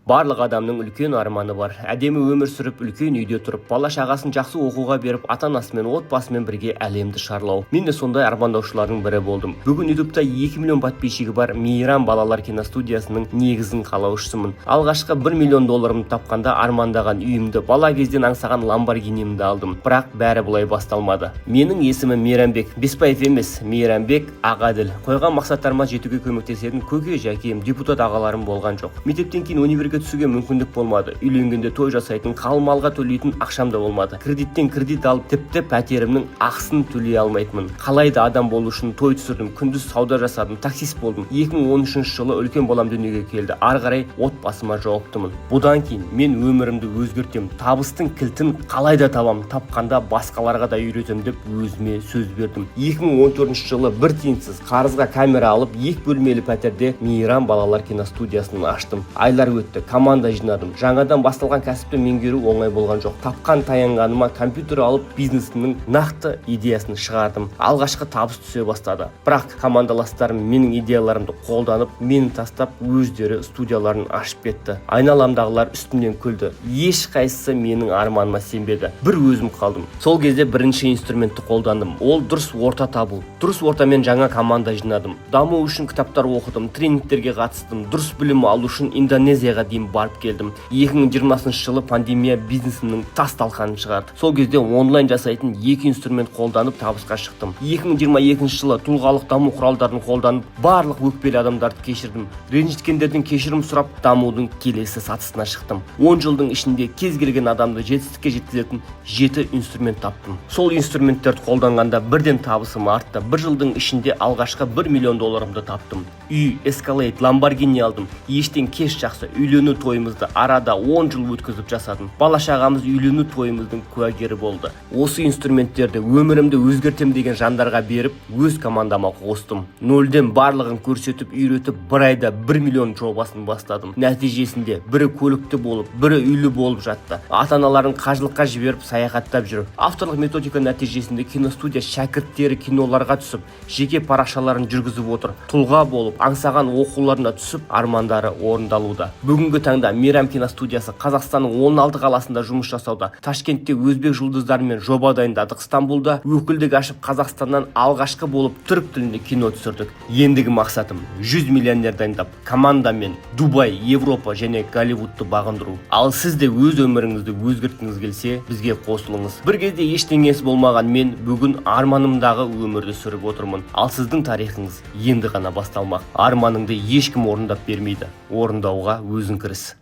Барлық адамның үлкен арманы бар. Әдемі өмір сүріп, үлкен үйде тұрып, бала шағасын жақсы оқуға беріп, ата-анасымен, отбасымен бірге әлемді шарлау. Мен де сондай армандаушылардың бірі болдым. Бүгін YouTube'да 2 миллион подписчигі бар Мейрам балалар киностудиясының негізін қалаушысымын. Алғашқы $1 миллион тапқанда армандаған үйімді, бала кезден аңсаған Lamborghini'мді алдым. Бірақ бәрі бұлай басталмады. Менің есімім Мейрамбек. Беспаев емес, Мейрамбек Ағаділ. Қойған мақсаттарыма жетуге көмектесетін көке жәкем, депутат ағаларым болған жоқ. Мектептен кейін универге түсуге мүмкіндік болмады. Үйленгенде той жасайтын, қалмалға төлейтін ақшам да болмады. Кредиттен кредит алып, тіпті пәтерімнің ақысын төлей алмайтынмын. Қалайда адам болу үшін той түсірдім, күндіз сауда жасадым, таксист болдым. 2013 жылы үлкен балам дүниеге келді. Ары қарай отбасыма жауаптымын. Бұдан кейін мен өмірімді өзгертем. Табыстың кілтін қалайда табам, тапқанда басқаларға да үйретем деп өзіме сөз бердім. 2014 жылы бір тиынсыз қарызға камера алып, 2 бөлмелі пәтерде Мейрам балалар киностудиясын аштым. Айлар өтті, команда жинадым. Жаңадан басталған кәсіпті меңгеру оңай болған жоқ. Тапқан таянғаныма компьютер алып, бизнесімнің нақты идеясын шығардым. Алғашқы табыс түсе бастады. Бірақ командаластарым менің идеяларымды қолданып, мені тастап, өздері студияларын ашып кетті. Айналамдағылар үстімнен күлді. Ешқайсысы менің арманыма сенбеді. Бір өзім қалдым. Сол кезде бірінші инструментті қолдандым. Ол дұрыс орта табу. Дұрыс ортамен жаңа команда жинадым. Даму үшін кітаптар оқыдым, тренингтерге қатыстым. Дұрыс білім алу үшін Индонезияға дейін барып келдім. 2020 жылы пандемия бизнесімнің тас талқанын шығарды. Сол кезде онлайн жасайтын 2 инструмент қолданып табысқа шықтым. 2022 жылы тұлғалық даму құралдарын қолданып, барлық өкпелі адамдарды кешірдім. Ренжіткендерден кешірім сұрап, дамудың келесі сатысына шықтым. 10 жылдың ішінде кез келген адамды жетістікке жеткізетін 7 инструмент таптым. Сол инструменттерді қолданғанда бірден табысым артты. 1 жылдың ішінде алғашқы $1 миллион таптым. Үй, Escalade, Lamborghini алдым. Ештен кеш жақсы. Үйлену тойымызды арада 10 жыл өткізіп жасадым. Бала шағамыз үйлену тойымыздың куәгері болды. Осы инструменттерді өмірімді өзгертем деген жандарға беріп, өз командама қостым. Нөлден барлығын көрсетіп, үйретіп, бір айда $1 миллион жобасын бастадым. Нәтижесінде бірі көлікті болып, бірі үйлі болып жатты. Ата-аналарын қажылыққа жіберіп, саяхаттап жүр. Авторлық методика нәтижесінде киностудия шәкірттері киноларға түсіп, жеке парақшаларын жүргізіп отыр. Тұлға болып, аңсаған оқуларына түсіп, армандары орындалуда. Бүгінгі таңда Мейрам киностудиясы Қазақстанның 16 қаласында жұмыс жасауда. Ташкентте өзбек жұлдыздарымен жоба дайындадық. Стамбулда өкілдік ашып, Қазақстаннан алғашқы болып түрік тілінде кино түсірдік. Ендігі мақсатым 100 миллионер дайындап, командамен Дубай, Европа және Голливудты бағындыру. Ал сіз де өз өміріңізді өзгерткіңіз келсе, бізге қосылыңыз. Бір кезде ештеңесі болмаған мен бүгін арманымдағы өмірді сүріп отырмын. Ал сіздің тарихыңыз енді ғана басталмақ. Арманыңды ешкім орындап бермейді. Орындауға өзің кіріс.